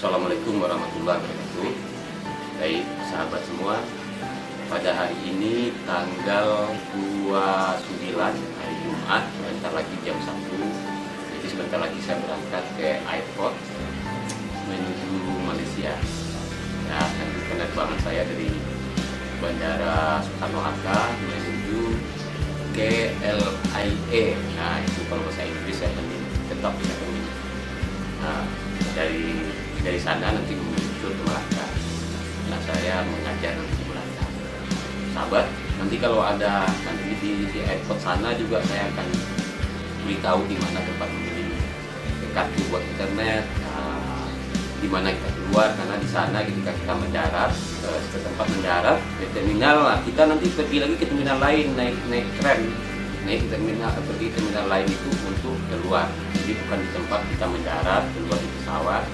Assalamualaikum warahmatullahi wabarakatuh. Baik sahabat semua, pada hari ini tanggal 29 hari Jumat, sebentar lagi jam 1. Jadi sebentar lagi saya berangkat ke airport menuju Malaysia. Ya, nanti penerbangan saya dari Bandara Soekarno-Hatta menuju KLIA. Nah, itu kalau bahasa Inggris saya tetap tidak tahu. Nah, dari sana nanti menuju ke Melaka. Nah, saya mengajar nanti di Melaka. Sahabat, nanti kalau ada nanti di airport sana juga saya akan beritahu di mana tempat membeli kartu buat internet, di mana kita keluar, karena di sana ketika kita mendarat ke tempat mendarat di terminal, kita nanti pergi lagi ke terminal lain, naik tram, naik terminal, pergi terminal lain itu untuk keluar. Jadi bukan di tempat kita mendarat keluar di pesawat,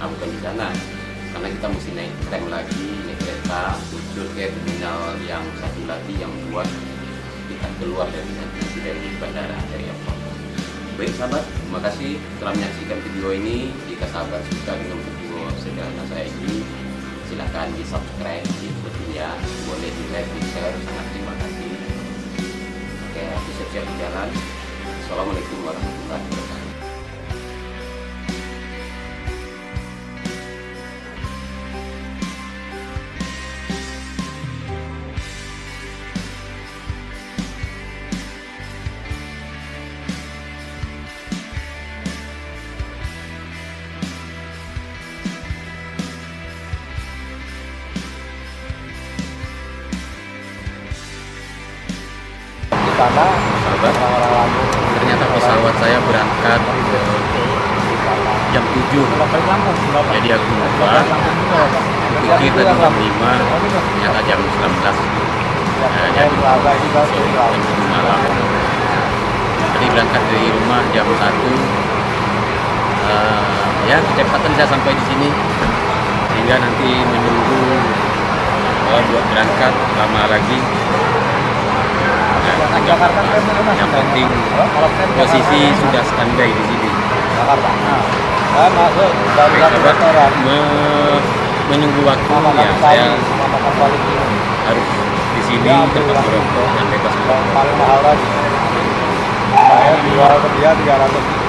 bukan di sana, karena kita mesti naik tram lagi, naik kereta menuju ke terminal yang satu lagi yang buat kita keluar dari bandara, dari airport. Baik sahabat, terima kasih telah menyaksikan video ini. Jika sahabat suka dengan video sederhana saya ini, silahkan di subscribe, ya, boleh di like, di share, sangat terima kasih. Oke, siap-siap di jalan. Assalamualaikum warahmatullahi wabarakatuh. Sana, Sahabat, ternyata pesawat saya berangkat jam 7. Jadi aku lupa, pikir tadi jam 5, ternyata jam 19. Jadi jam 7 malam. Tadi berangkat dari rumah jam 1. Ya, kecepatan saya sampai di sini sehingga nanti menunggu buat berangkat lama lagi. Yang penting posisi sudah standby di sini. Menunggu waktu ya, saya harus di sini tempat merokok dan bebas merokok. Paling mahal lagi. Saya jual ke dia 300.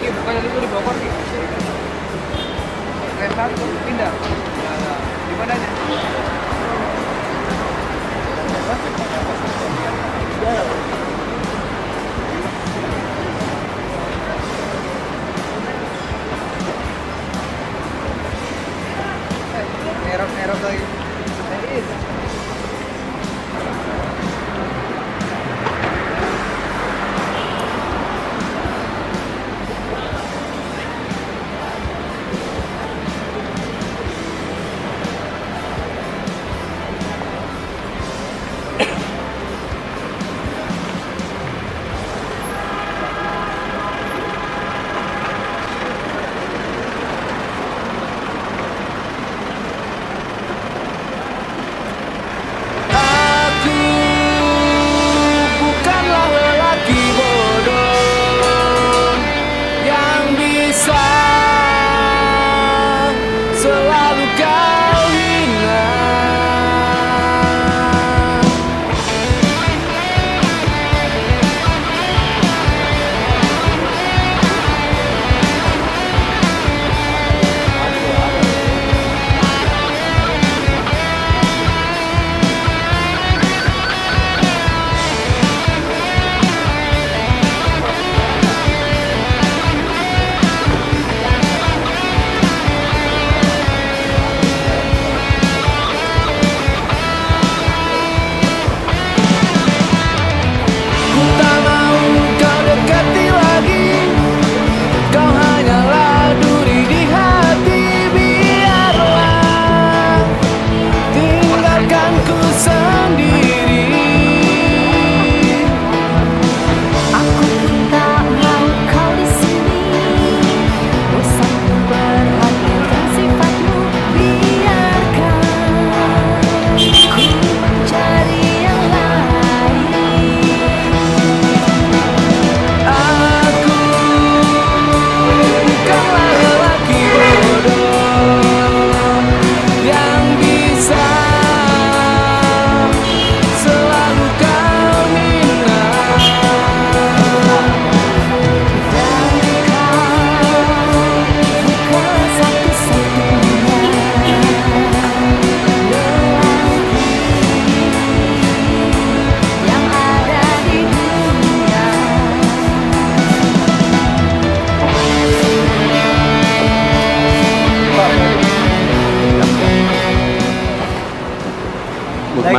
Bukannya itu di Bogor nih. Kereta pindah. Di mananya? Erok lagi.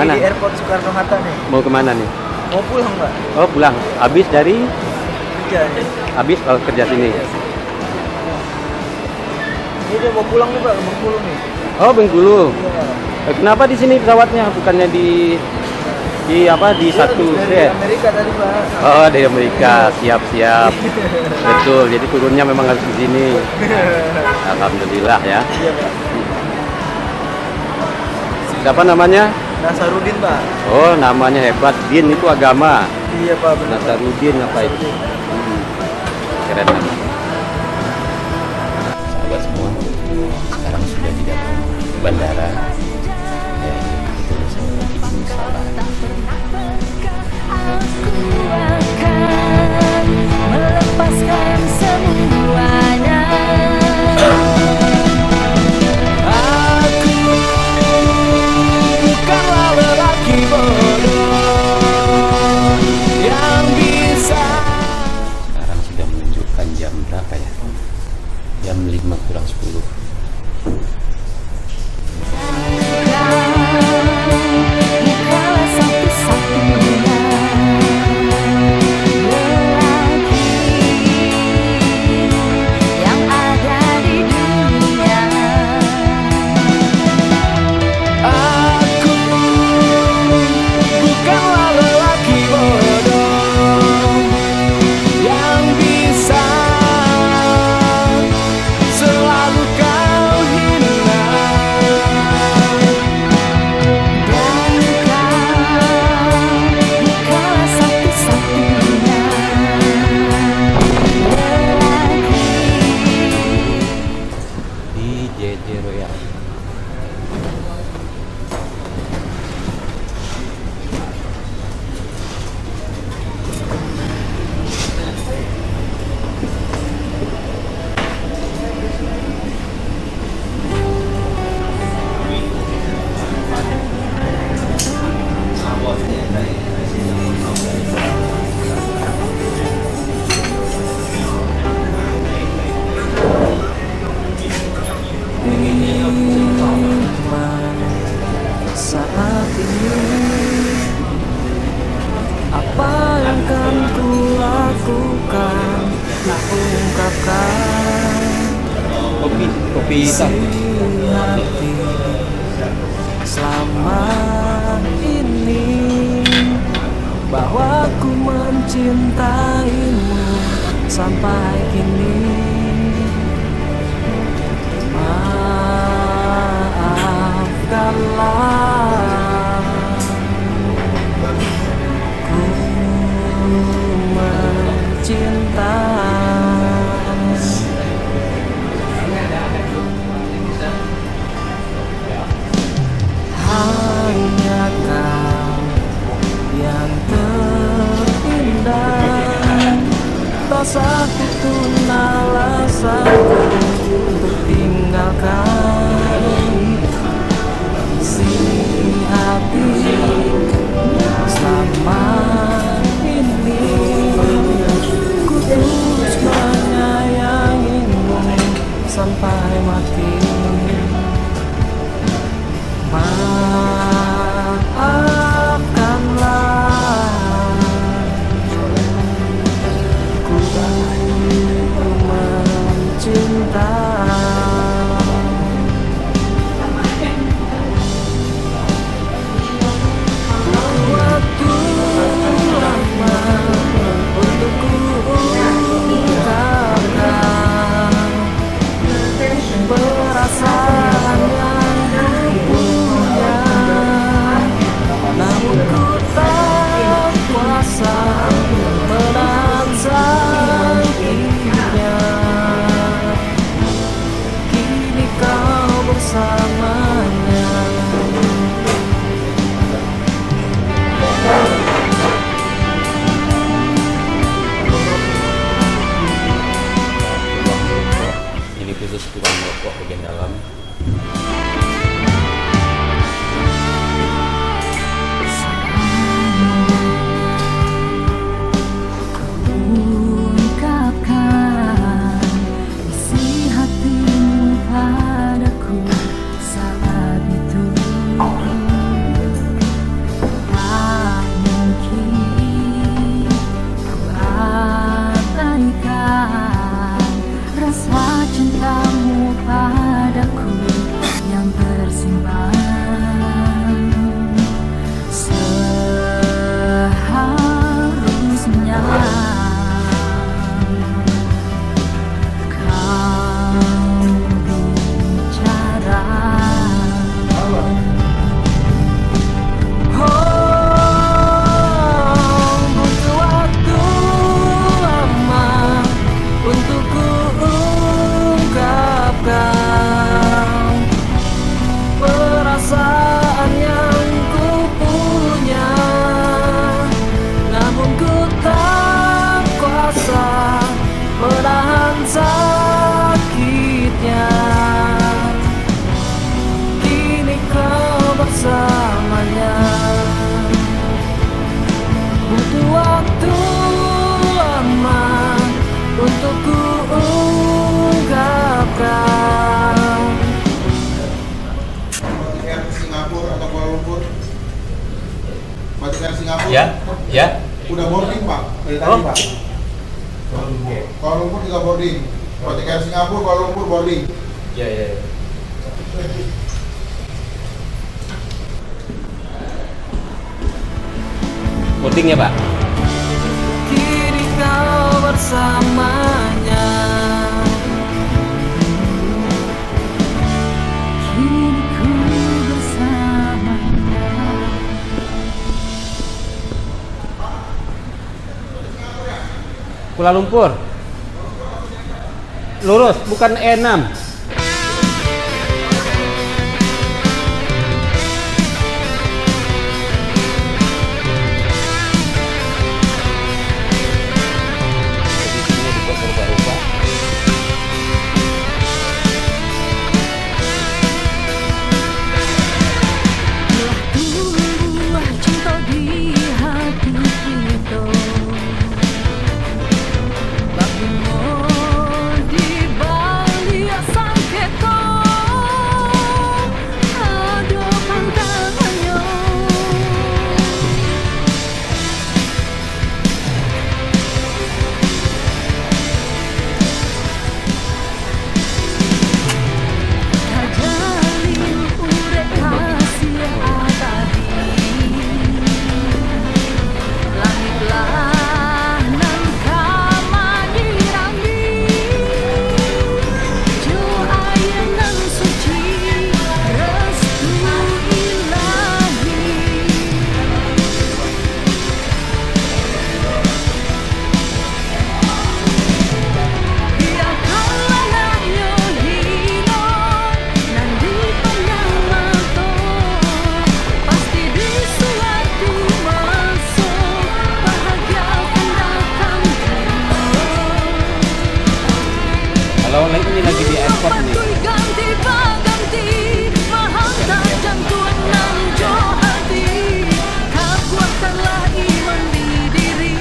mana? Di airport Soekarno-Hatta nih. Mau kemana nih? Mau pulang, Pak. Oh pulang. Habis dari? Kerja nih. Habis kerja sini. Ini dia mau pulang nih, Pak, ke Bengkulu nih. Oh Bengkulu. Iya. Kenapa di sini pesawatnya? Bukannya di apa di satu Dari set? Amerika tadi, Pak. Oh dari Amerika. Siap. Betul. Jadi turunnya memang harus di sini. Alhamdulillah ya. Iya, Pak. Siapa namanya? Nasarudin, Pak. Oh namanya hebat. Din itu agama. Iya, Pak, benar. Nasarudin apa itu? Keren nama. Sahabat semua, sekarang sudah di dalam bandara. Ya, itu saya lagi salah. Melepaskan semuanya. Aku bukanlah lelaki bodoh yang bisa. Sekarang sudah menunjukkan jam berapa ya? Jam 5:10. Bukanlah satu-satunya lelaki yang ada di dunia. Aku bukanlah lelaki bodoh yang bisa selalu kau hina. Dan kau bukanlah satu-satunya lelaki. Di JJ Royal. Saat ini apa yang akan ku lakukan, ku ungkapkan Kopi hitam. hati selama ini, bahwa ku mencintaimu sampai kini. Maafkanlah, ku mencinta. Hanya kau yang terindah, tak satu pun alasanku untuk tinggalkan isi hati. Selama ini ku terus menyayangimu sampai mati. Maafkanlah, ku mencinta. Waktu lama untuk ku ungkapkan perasaan yang ku punya, namun ku tak kuasa menahan sakitnya. Kini kau bersamanya. Ini khusus tukang rokok bagian dalam. Ungkapkan isi hatimu padaku saat itu. ku ungkapkan. Batik Singapura atau Kuala Lumpur? Batik Singapura? Ya, ya. Udah boarding Pak, dari tadi Pak. Kuala Lumpur juga boarding. Batik Singapura, Kuala Lumpur boarding. Ya, ya. Boarding ya Pak? Kini kau bersamanya, kini ku bersamanya. Kuala Lumpur. Lurus, bukan E6. Telah tumbuh cinta di hati kita, bagimu di balik sangketa ada pandangannya. Kajalin urek kasih abadi, langitlah nan kamanirangi, jo air nan suci restu ilahi. Biarkanlah nayo hino nan dipandang mata, pasti di suatu masa bahagia akan Kalau ini lagi di airport nih. ganti baganti menghantar jantung nan jo hati, kuatkanlah iman di diri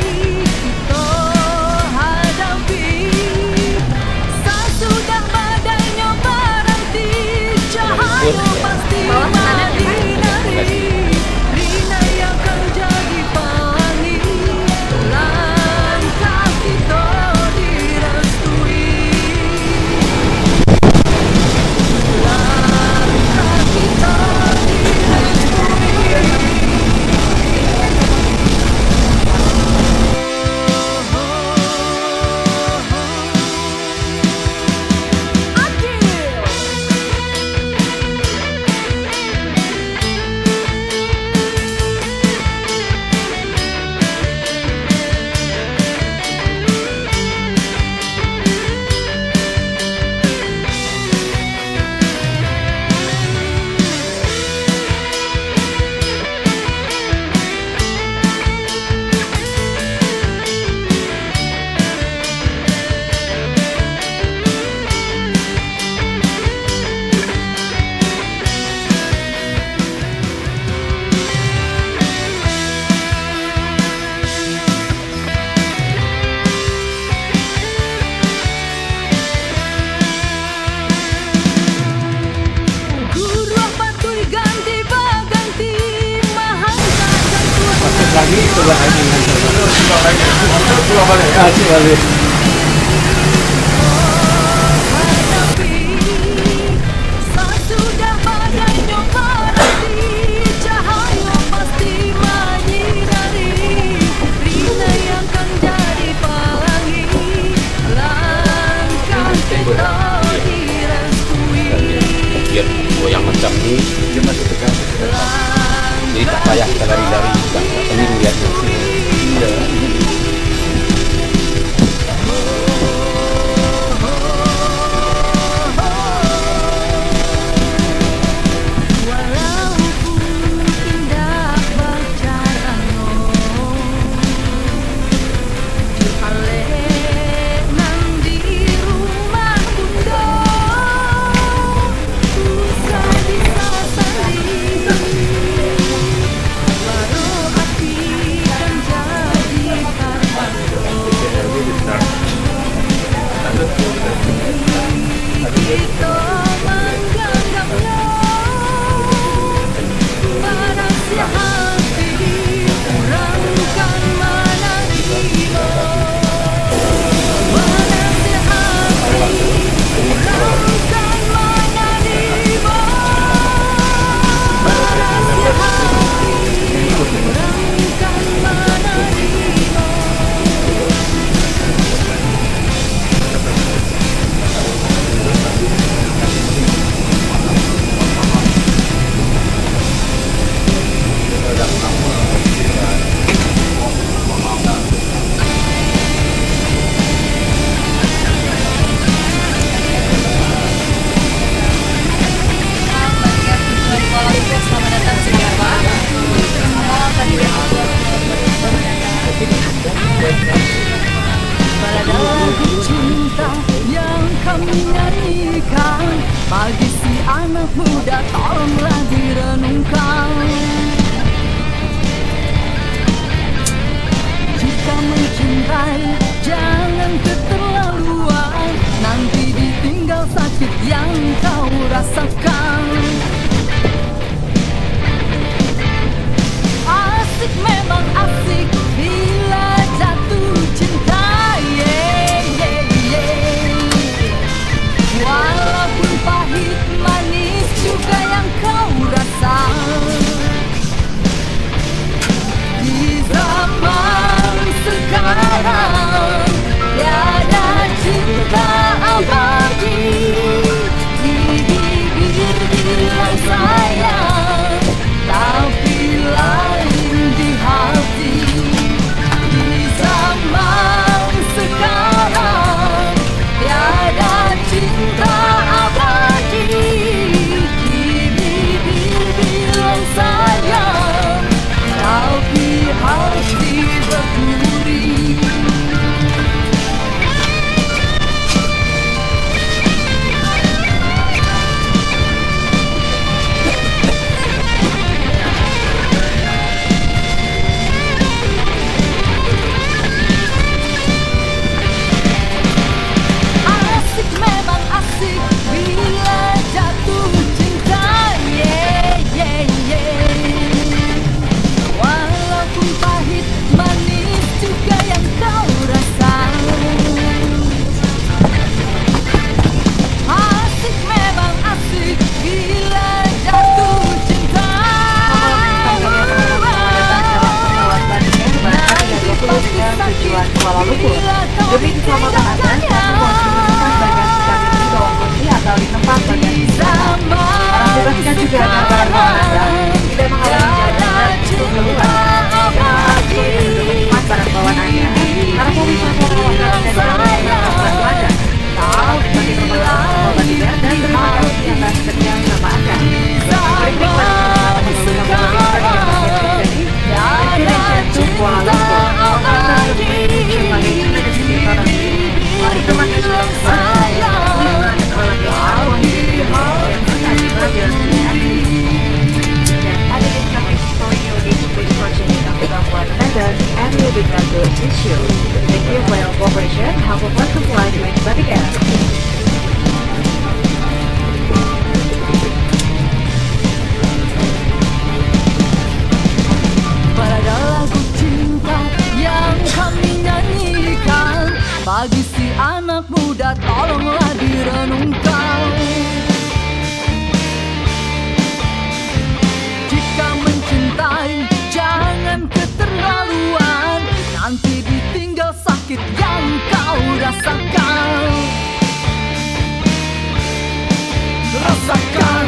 kita hadapi. Sesudah badainya berhenti, cahaya pasti menyinari. Rina yang akan jadi pelangi, langkah kita direstui. Langkah kita guru patuh ganti baganti menghantar jantung Lagi coba lagi. Kasih balik. hadapi. Sesudah badainya berhenti, cahaya pasti menyinari. Rina yang akan jadi pelangi, langkah kita direstui. Biar goyang macam ini dia masih tegang. Jadi tak payah kita lari-lari juga. Ini lihatnya sih. Iya. kita menggenggamnya. Parasnya hati kurangkan menerima. Parasnya hati kurangkan menerima. Parasnya hati kurangkan menerima. Pada lagu cinta yang kami nyanyikan, bagi si anak muda tolonglah direnungkan. Jika mencintai jangan keterlaluan, nanti ditinggal sakit yang kau rasakan. Asik memang asik bila jatuh cinta, yeah, yeah, yeah. Walaupun pahit manis juga yang kau rasa. Di zaman sekarang tiada cinta abadi. Di bibir bilang sayang, tapi lain di hati. Di zaman sekarang tiada cinta abadi. Di bibir bilang sayang, tapi hati berduri. Asik memang asik bila jatuh cinta, yeah, yeah, yeah. Walaupun pahit manis juga yang kau rasa. Asik memang asik bila jatuh cinta. Nanti pasti sakit bila kau ditinggalkannya. Atau di tempat bagian istirahat. Orang tugasnya juga akan barang-barang tidak menghalangi jalan untuk melakukan tempat barang bawaan Anda. Para pewisata rawan dan jalan membantu Anda. Sebagai permasalahan obat tidur dan bermanfaat yang akan setia sama Anda. Berikut pada jantung Kuala Lumpur. Sebagai kita di sini mari teman and will be done to issue. Thank you for your cooperation. Have a welcome flight to Batik Air. Pada lagu cinta yang kami nyanyikan, bagi si anak muda tolonglah direnungkan. Jika mencintai jangan keterlaluan, nanti ditinggal sakit yang kau rasakan. Rasakan